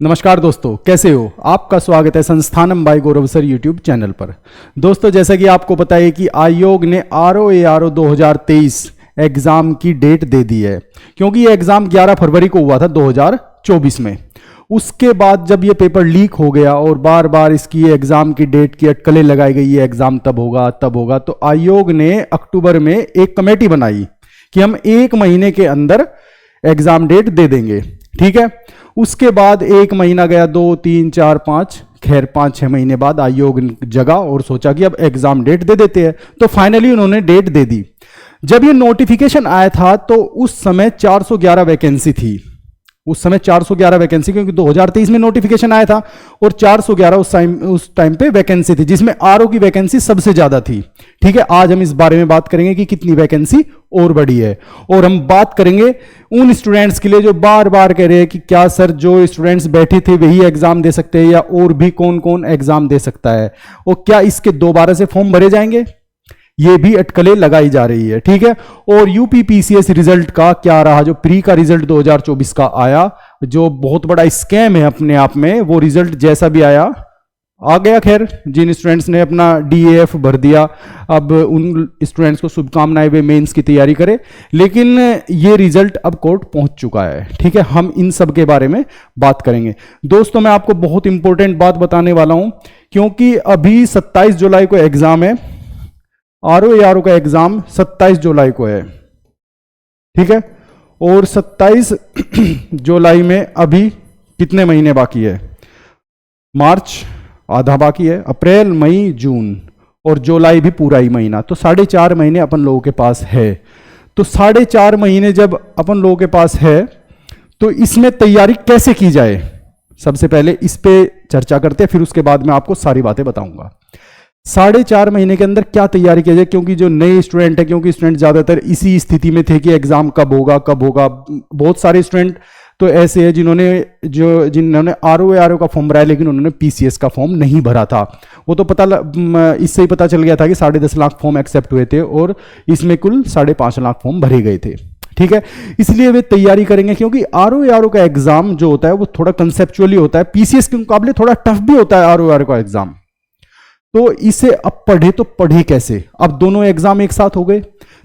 नमस्कार दोस्तों, कैसे हो? आपका स्वागत है संस्थानम बाय गौरव सर यूट्यूब चैनल पर। दोस्तों, जैसा कि आपको पता है कि आयोग ने ROARO 2023 एग्जाम की डेट दे दी है, क्योंकि ये एग्जाम 11 फरवरी को हुआ था 2024 में। उसके बाद जब ये पेपर लीक हो गया और बार बार इसकी एग्जाम की डेट की अटकलें लगाई गई, ये एग्जाम तब होगा, तो आयोग ने अक्टूबर में एक कमेटी बनाई कि हम 1 महीने के अंदर एग्जाम डेट दे देंगे। ठीक है। उसके बाद 1 महीना गया, 2, 3, 4, 5, खैर 5-6 महीने बाद आयोग जगा और सोचा कि अब एग्जाम डेट दे देते हैं, तो फाइनली उन्होंने डेट दे दी। जब ये नोटिफिकेशन आया था तो उस समय 411 वैकेंसी थी। उस समय 411 वैकेंसी, क्योंकि 2023 में नोटिफिकेशन आया था और 411 उस टाइम पे वैकेंसी थी, जिसमें आरओ की वैकेंसी सबसे ज्यादा थी। ठीक है। आज हम इस बारे में बात करेंगे कि कितनी वैकेंसी और बढ़ी है, और हम बात करेंगे उन स्टूडेंट्स के लिए जो बार बार कह रहे हैं कि क्या सर जो स्टूडेंट्स बैठे थे वही एग्जाम दे सकते हैं या और भी कौन कौन एग्जाम दे सकता है, और क्या इसके दोबारा से फॉर्म भरे जाएंगे, ये भी अटकलें लगाई जा रही है। ठीक है। और यूपीपीसीएस रिजल्ट का क्या रहा, जो प्री का रिजल्ट 2024 का आया, जो बहुत बड़ा स्कैम है अपने आप में, वो रिजल्ट जैसा भी आया आ गया। खैर, जिन स्टूडेंट्स ने अपना DAF भर दिया, अब उन स्टूडेंट्स को शुभकामनाएं, वे मेंस की तैयारी करें, लेकिन ये रिजल्ट अब कोर्ट पहुंच चुका है। ठीक है। हम इन सब के बारे में बात करेंगे। दोस्तों, मैं आपको बहुत इंपॉर्टेंट बात बताने वाला हूं, क्योंकि अभी 27 जुलाई को एग्जाम है। ROARO का एग्जाम 27 जुलाई को है। ठीक है। और 27 जुलाई में अभी कितने महीने बाकी है? मार्च आधा बाकी है, अप्रैल, मई, जून और जुलाई भी पूरा ही महीना, तो 4.5 महीने अपन लोगों के पास है। तो 4.5 महीने जब अपन लोगों के पास है, तो इसमें तैयारी कैसे की जाए, सबसे पहले इस पे चर्चा करते हैं, फिर उसके बाद मैं आपको सारी बातें बताऊंगा। 4.5 महीने के अंदर क्या तैयारी की जाए, क्योंकि जो नए स्टूडेंट है, क्योंकि स्टूडेंट ज्यादातर इसी स्थिति में थे कि एग्जाम कब होगा। बहुत सारे स्टूडेंट तो ऐसे हैं जिन्होंने ROARO का फॉर्म भरा है, लेकिन उन्होंने PCS का फॉर्म नहीं भरा था। वो तो इससे ही पता चल गया था कि 10.5 लाख फॉर्म एक्सेप्ट हुए थे और इसमें कुल 5.5 लाख फॉर्म भरे गए थे। ठीक है। इसलिए वे तैयारी करेंगे, क्योंकि ROARO का एग्जाम जो होता है वो थोड़ा कंसेप्चुअली होता है, PCS के मुकाबले थोड़ा टफ भी होता है ROARO का एग्जाम। तो इसे अब पढ़े तो पढ़े कैसे? अब दोनों एग्जाम एक साथ हो गए,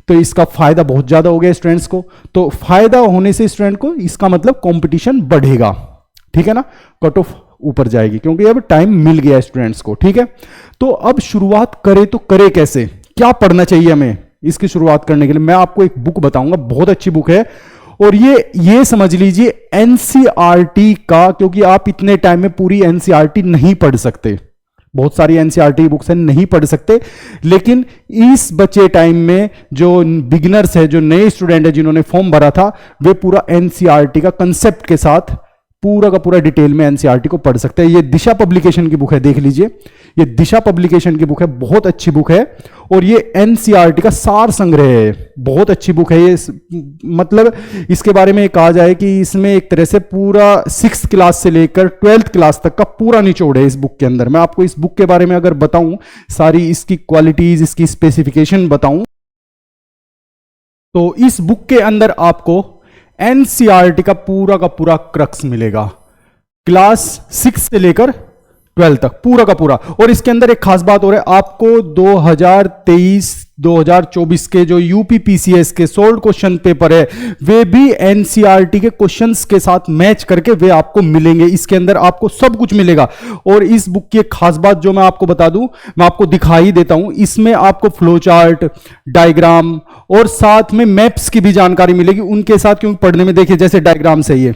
तो इसका फायदा बहुत ज्यादा हो गया स्टूडेंट्स को। तो फायदा होने से स्टूडेंट को इसका मतलब कंपटीशन बढ़ेगा। ठीक है ना, कट ऑफ ऊपर जाएगी, क्योंकि अब टाइम मिल गया स्टूडेंट्स को। ठीक है। तो अब शुरुआत करे तो करे कैसे, क्या पढ़ना चाहिए हमें? इसकी शुरुआत करने के लिए मैं आपको एक बुक बताऊंगा, बहुत अच्छी बुक है, और ये समझ लीजिए NCERT का, क्योंकि आप इतने टाइम में पूरी NCERT नहीं पढ़ सकते, बहुत सारी NCERT बुक्स हैं, नहीं पढ़ सकते, लेकिन इस बचे टाइम में जो बिगिनर्स है, जो नए स्टूडेंट है, जिन्होंने फॉर्म भरा था, वे पूरा NCERT का कंसेप्ट के साथ पूरा का पूरा डिटेल में NCERT को पढ़ सकते हैं। ये दिशा पब्लिकेशन की बुक है, देख लीजिए, ये दिशा पब्लिकेशन की बुक है, बहुत अच्छी बुक है, और ये NCERT का सार संग्रह है, बहुत अच्छी बुक है ये। मतलब इसके बारे में कहा जाए कि इसमें एक तरह से पूरा 6th क्लास से लेकर 12th क्लास तक का पूरा निचोड़ है इस बुक के अंदर। मैं आपको इस बुक के बारे में अगर बताऊं, सारी इसकी क्वालिटीज, इसकी स्पेसिफिकेशन बताऊं, तो इस बुक के अंदर आपको NCERT का पूरा क्रक्स मिलेगा, क्लास 6 से लेकर 12 तक पूरा का पूरा। और इसके अंदर एक खास बात हो रहा है, आपको 2023-2024 के जो UPPCS के सोल्ड क्वेश्चन पेपर है, वे भी NCERT के क्वेश्चंस के साथ मैच करके वे आपको मिलेंगे। इसके अंदर आपको सब कुछ मिलेगा। और इस बुक की एक खास बात जो मैं आपको बता दूं, मैं आपको दिखा ही देता हूं, इसमें आपको फ्लो चार्ट, डायग्राम और साथ में मैप्स की भी जानकारी मिलेगी उनके साथ, क्योंकि पढ़ने में देखिए जैसे डायग्राम से, ये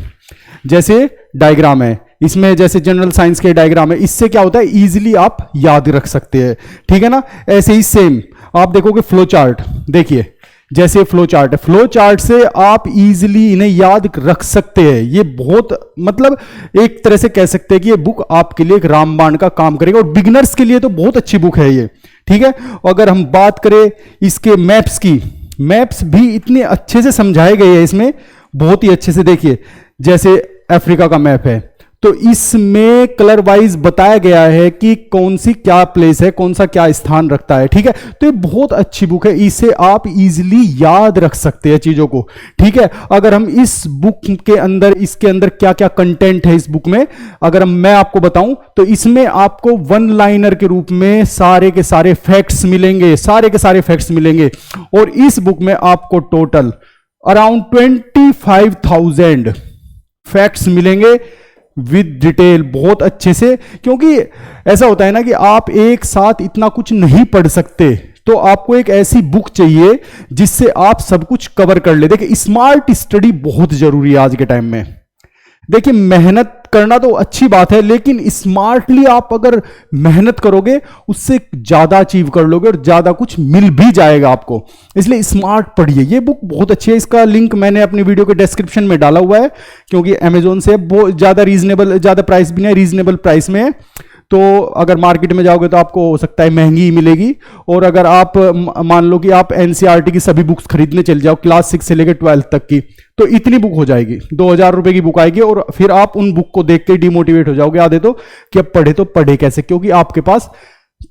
जैसे डायग्राम है, इसमें जैसे जनरल साइंस के डायग्राम है, इससे क्या होता है, इजीली आप याद रख सकते हैं। ठीक है ना। ऐसे ही सेम आप देखोगे फ्लो चार्ट, देखिए जैसे फ्लो चार्ट है, फ्लो चार्ट से आप इजीली इन्हें याद रख सकते हैं। ये बहुत, मतलब एक तरह से कह सकते हैं कि ये बुक आपके लिए एक रामबाण का काम करेगा, और बिगिनर्स के लिए तो बहुत अच्छी बुक है ये। ठीक है। अगर हम बात करें इसके मैप्स की, मैप्स भी इतने अच्छे से समझाए गए हैं इसमें, बहुत ही अच्छे से। देखिए जैसे अफ्रीका का मैप है, तो इसमें कलर वाइज बताया गया है कि कौन सी क्या प्लेस है, कौन सा क्या स्थान रखता है। ठीक है, तो ये बहुत अच्छी बुक है, इसे आप इजीली याद रख सकते हैं चीजों को। ठीक है, अगर हम इस बुक के अंदर, इसके अंदर क्या क्या कंटेंट है इस बुक में, अगर मैं आपको बताऊं तो इसमें आपको वन लाइनर के रूप में सारे के सारे फैक्ट्स मिलेंगे, सारे के सारे फैक्ट्स मिलेंगे। और इस बुक में आपको टोटल अराउंड 25,000 फैक्ट्स मिलेंगे विद डिटेल, बहुत अच्छे से। क्योंकि ऐसा होता है ना कि आप एक साथ इतना कुछ नहीं पढ़ सकते, तो आपको एक ऐसी बुक चाहिए जिससे आप सब कुछ कवर कर ले। देखिए, स्मार्ट स्टडी बहुत जरूरी है आज के टाइम में। देखिए, मेहनत करना तो अच्छी बात है, लेकिन स्मार्टली आप अगर मेहनत करोगे उससे ज्यादा अचीव कर लोगे और ज्यादा कुछ मिल भी जाएगा आपको। इसलिए स्मार्ट पढ़िए, ये बुक बहुत अच्छी है। इसका लिंक मैंने अपनी वीडियो के डिस्क्रिप्शन में डाला हुआ है, क्योंकि अमेजोन से बहुत ज्यादा रीजनेबल, ज्यादा प्राइस भी नहीं, रीजनेबल प्राइस में है। तो अगर मार्केट में जाओगे तो आपको हो सकता है महंगी मिलेगी। और अगर आप मान लो कि आप एनसीईआरटी की सभी बुक्स खरीदने चल जाओ, क्लास 6 से लेकर 12 तक की, तो इतनी बुक हो जाएगी, 2,000 रुपए की बुक आएगी। और फिर आप उन बुक को देख के डिमोटिवेट हो जाओगे आधे तो, कि अब पढ़े तो पढ़े कैसे, क्योंकि आपके पास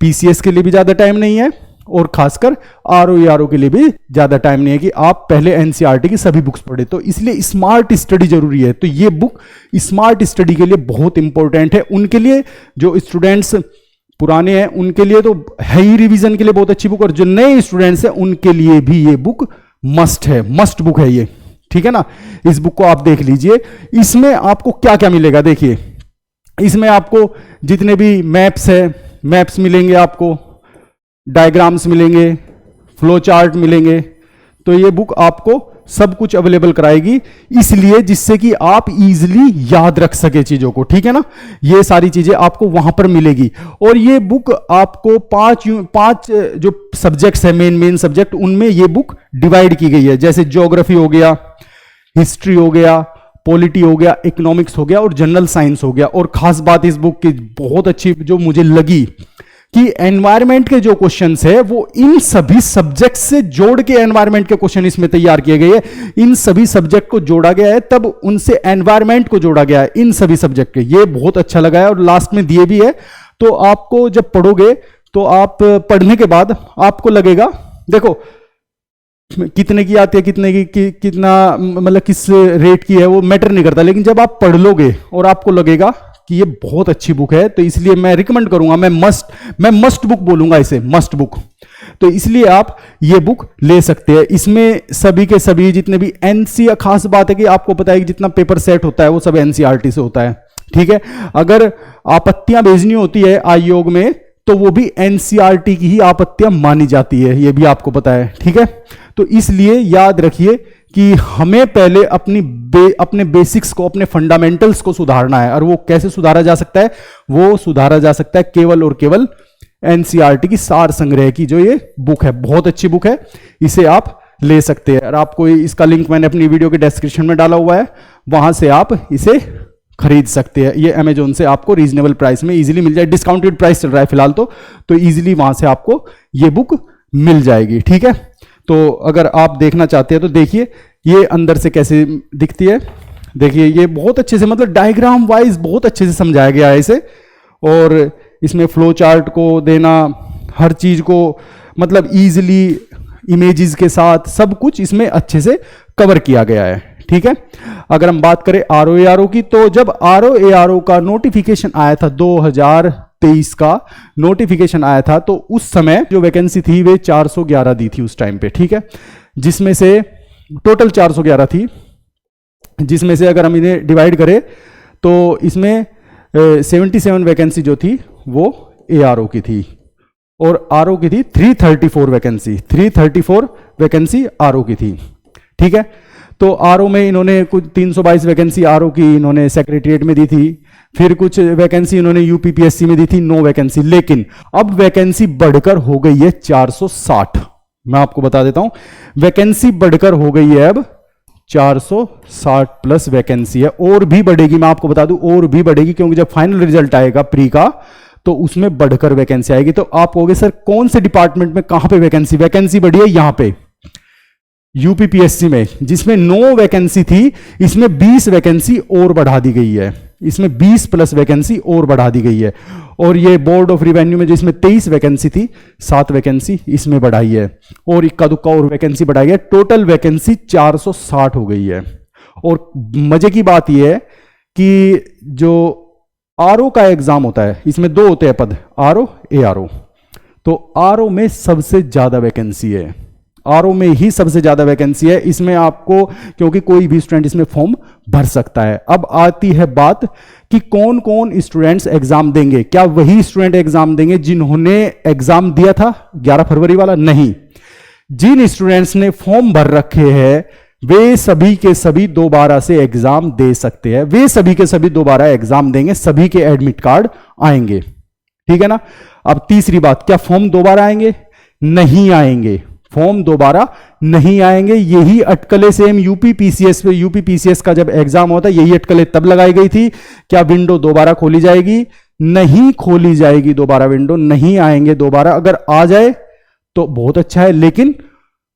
पीसीएस के लिए भी ज्यादा टाइम नहीं है और खासकर आरओ के लिए भी ज्यादा टाइम नहीं है कि आप पहले एनसीईआरटी की सभी बुक्स पढ़े। तो इसलिए स्मार्ट स्टडी जरूरी है। तो ये बुक स्मार्ट स्टडी के लिए बहुत इंपॉर्टेंट है। उनके लिए जो स्टूडेंट्स पुराने हैं उनके लिए तो है ही, रिवीजन के लिए बहुत अच्छी बुक, और जो नए स्टूडेंट्स हैं उनके लिए भी ये बुक मस्ट है, मस्ट बुक है ये। ठीक है ना, इस बुक को आप देख लीजिए। इसमें आपको क्या क्या मिलेगा, देखिए इसमें आपको जितने भी मैप्स है, मैप्स मिलेंगे, आपको डायग्राम्स मिलेंगे, फ्लो चार्ट मिलेंगे। तो ये बुक आपको सब कुछ अवेलेबल कराएगी, इसलिए जिससे कि आप इजीली याद रख सके चीजों को। ठीक है ना, ये सारी चीजें आपको वहां पर मिलेगी। और ये बुक आपको पांच जो सब्जेक्ट्स है, मेन सब्जेक्ट, उनमें ये बुक डिवाइड की गई है। जैसे ज्योग्राफी हो गया, हिस्ट्री हो गया, पॉलिटी हो गया, इकोनॉमिक्स हो गया और जनरल साइंस हो गया। और खास बात इस बुक की बहुत अच्छी जो मुझे लगी कि एनवायरमेंट के जो क्वेश्चंस है वो इन सभी सब्जेक्ट से जोड़ के एनवायरमेंट के क्वेश्चन इसमें तैयार किए गए हैं। इन सभी सब्जेक्ट को जोड़ा गया है, तब उनसे एनवायरमेंट को जोड़ा गया है, इन सभी सब्जेक्ट के। ये बहुत अच्छा लगा है, और लास्ट में दिए भी है। तो आपको जब पढ़ोगे तो आप पढ़ने के बाद आपको लगेगा, देखो कितने की आती है, कितने की कितना मतलब किस रेट की है, वो मैटर नहीं करता। लेकिन जब आप पढ़ लोगे और आपको लगेगा कि ये बहुत अच्छी बुक है, तो इसलिए मैं रिकमेंड करूंगा, मैं मस्ट बुक बोलूंगा इसे, मस्ट बुक। तो इसलिए आप ये बुक ले सकते हैं। इसमें सभी के सभी जितने भी एनसीईआरटी, खास बात है कि आपको पता है कि जितना पेपर सेट होता है वो सब एनसीईआरटी से होता है। ठीक है, अगर आपत्तियां भेजनी होती है आयोग में तो वो भी एनसीईआरटी की ही आपत्तियां मानी जाती है, ये भी आपको पता है। ठीक है, तो इसलिए याद रखिए कि हमें पहले अपने बेसिक्स को, अपने फंडामेंटल्स को सुधारना है। और वो कैसे सुधारा जा सकता है? वो सुधारा जा सकता है केवल और केवल एनसीईआरटी की सार संग्रह की जो ये बुक है, बहुत अच्छी बुक है, इसे आप ले सकते हैं। और आपको इसका लिंक मैंने अपनी वीडियो के डिस्क्रिप्शन में डाला हुआ है, वहां से आप इसे खरीद सकते हैं। ये अमेजोन से आपको रीजनेबल प्राइस में इजीली मिल जाए, डिस्काउंटेड प्राइस चल रहा है फिलहाल तो इजीली वहां से आपको ये बुक मिल जाएगी। ठीक है, तो अगर आप देखना चाहते हैं तो देखिए ये अंदर से कैसे दिखती है। देखिए ये बहुत अच्छे से, मतलब डायग्राम वाइज बहुत अच्छे से समझाया गया है इसे। और इसमें फ्लो चार्ट को देना, हर चीज को मतलब इजीली इमेजेस के साथ सब कुछ इसमें अच्छे से कवर किया गया है। ठीक है, अगर हम बात करें आरओ की, तो जब आरओ का नोटिफिकेशन आया था 2023 का नोटिफिकेशन आया था, तो उस समय जो वैकेंसी थी वे 411 दी थी उस टाइम पे। ठीक है, जिसमें से टोटल 411 थी, जिसमें से अगर हम इन्हें डिवाइड करें तो इसमें 77 वैकेंसी जो थी वो एआरओ की थी, और आरओ की थी 334 वैकेंसी आरओ की थी। ठीक है, तो आरओ में इन्होंने कुछ 322 वैकेंसी आरओ की इन्होंने सेक्रेटरीट में दी थी, फिर कुछ वैकेंसी इन्होंने यूपीपीएससी में दी थी 9 वैकेंसी। लेकिन अब वैकेंसी बढ़कर हो गई है 460। मैं आपको बता देता हूं, वैकेंसी बढ़कर हो गई है अब 460 प्लस वैकेंसी है, और भी बढ़ेगी। मैं आपको बता दूं और भी बढ़ेगी, क्योंकि जब फाइनल रिजल्ट आएगा प्री का तो उसमें बढ़कर वैकेंसी आएगी। तो आप कहोगे सर कौन से डिपार्टमेंट में कहां पे वैकेंसी बढ़ी है? यहां पे यूपीपीएससी में, जिसमें 9 वैकेंसी थी, इसमें 20 वैकेंसी और बढ़ा दी गई है। इसमें 20 प्लस वैकेंसी और बढ़ा दी गई है। और ये बोर्ड ऑफ रिवेन्यू में जिसमें 23 वैकेंसी थी, 7 वैकेंसी इसमें बढ़ाई है, और इक्का दुक्का और वैकेंसी बढ़ाई है। टोटल वैकेंसी 460 हो गई है। और मजे की बात यह है कि जो आरओ का एग्जाम होता है, इसमें 2 होते हैं पद, आरओ एआरओ। तो आरओ में सबसे ज्यादा वैकेंसी है, आरओ में ही सबसे ज्यादा वैकेंसी है। इसमें आपको, क्योंकि कोई भी स्टूडेंट इसमें फॉर्म भर सकता है। अब आती है बात कि कौन कौन स्टूडेंट्स एग्जाम देंगे। क्या वही स्टूडेंट एग्जाम देंगे जिन्होंने एग्जाम दिया था 11 फरवरी वाला? नहीं। जिन स्टूडेंट्स ने फॉर्म भर रखे हैं वे सभी के सभी दोबारा से एग्जाम दे सकते हैं, वे सभी के सभी दोबारा एग्जाम देंगे, सभी के एडमिट कार्ड आएंगे। ठीक है ना। अब तीसरी बात, क्या फॉर्म दोबारा आएंगे? नहीं आएंगे, फॉर्म दोबारा नहीं आएंगे। यही अटकलें सेम यूपी पीसीएस का जब एग्जाम होता है, यही अटकलें तब लगाई गई थी। क्या विंडो दोबारा खोली जाएगी? नहीं खोली जाएगी दोबारा विंडो, नहीं आएंगे दोबारा। अगर आ जाए तो बहुत अच्छा है, लेकिन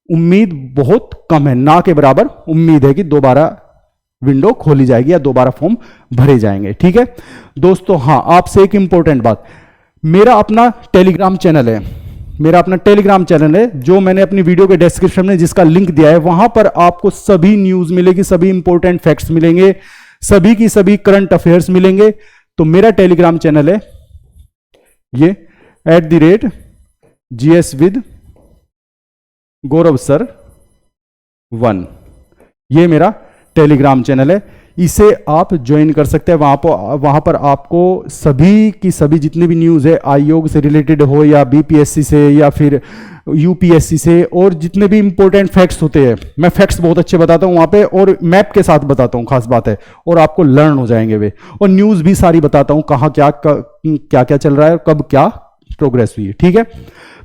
उम्मीद बहुत कम है, ना के बराबर उम्मीद है कि दोबारा विंडो खोली जाएगी या दोबारा फॉर्म भरे जाएंगे। ठीक है दोस्तों। हाँ, आपसे एक इंपॉर्टेंट बात, मेरा अपना टेलीग्राम चैनल है, मेरा अपना टेलीग्राम चैनल है जो मैंने अपनी वीडियो के डिस्क्रिप्शन में जिसका लिंक दिया है, वहां पर आपको सभी न्यूज मिलेगी, सभी इंपॉर्टेंट फैक्ट्स मिलेंगे, सभी की सभी करंट अफेयर्स मिलेंगे। तो मेरा टेलीग्राम चैनल है ये @GS with गौरव सर 1, ये मेरा टेलीग्राम चैनल है। इसे आप ज्वाइन कर सकते हैं। वहां पर आपको सभी की सभी जितनी भी न्यूज़ है आयोग से रिलेटेड हो या बीपीएससी से या फिर यूपीएससी से, और जितने भी इंपॉर्टेंट फैक्ट्स होते हैं, मैं फैक्ट्स बहुत अच्छे बताता हूं वहां पे, और मैप के साथ बताता हूं, खास बात है, और आपको लर्न हो जाएंगे वे। और न्यूज़ भी सारी बताता हूं, कहाँ क्या क्या क्या चल रहा है, कब क्या प्रोग्रेस हुई है। ठीक है,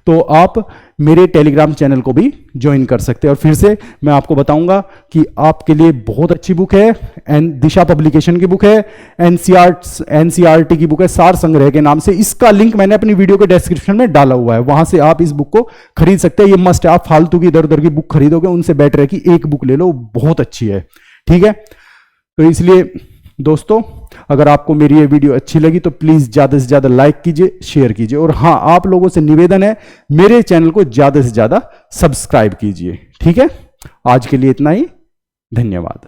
तो आप मेरे टेलीग्राम चैनल को भी ज्वाइन कर सकते हैं। और फिर से मैं आपको बताऊंगा कि आपके लिए बहुत अच्छी बुक है, दिशा पब्लिकेशन की बुक है, एनसीईआरटी की बुक है, सार संग्रह के नाम से। इसका लिंक मैंने अपनी वीडियो के डिस्क्रिप्शन में डाला हुआ है, वहां से आप इस बुक को खरीद सकते हैं। ये मस्ट है, आप फालतू की इधर उधर की बुक खरीदोगे उनसे बेटर है कि एक बुक ले लो, बहुत अच्छी है। ठीक है, तो इसलिए दोस्तों, अगर आपको मेरी ये वीडियो अच्छी लगी तो प्लीज ज्यादा से ज्यादा लाइक कीजिए, शेयर कीजिए, और हाँ, आप लोगों से निवेदन है मेरे चैनल को ज्यादा से ज्यादा सब्सक्राइब कीजिए। ठीक है, आज के लिए इतना ही, धन्यवाद।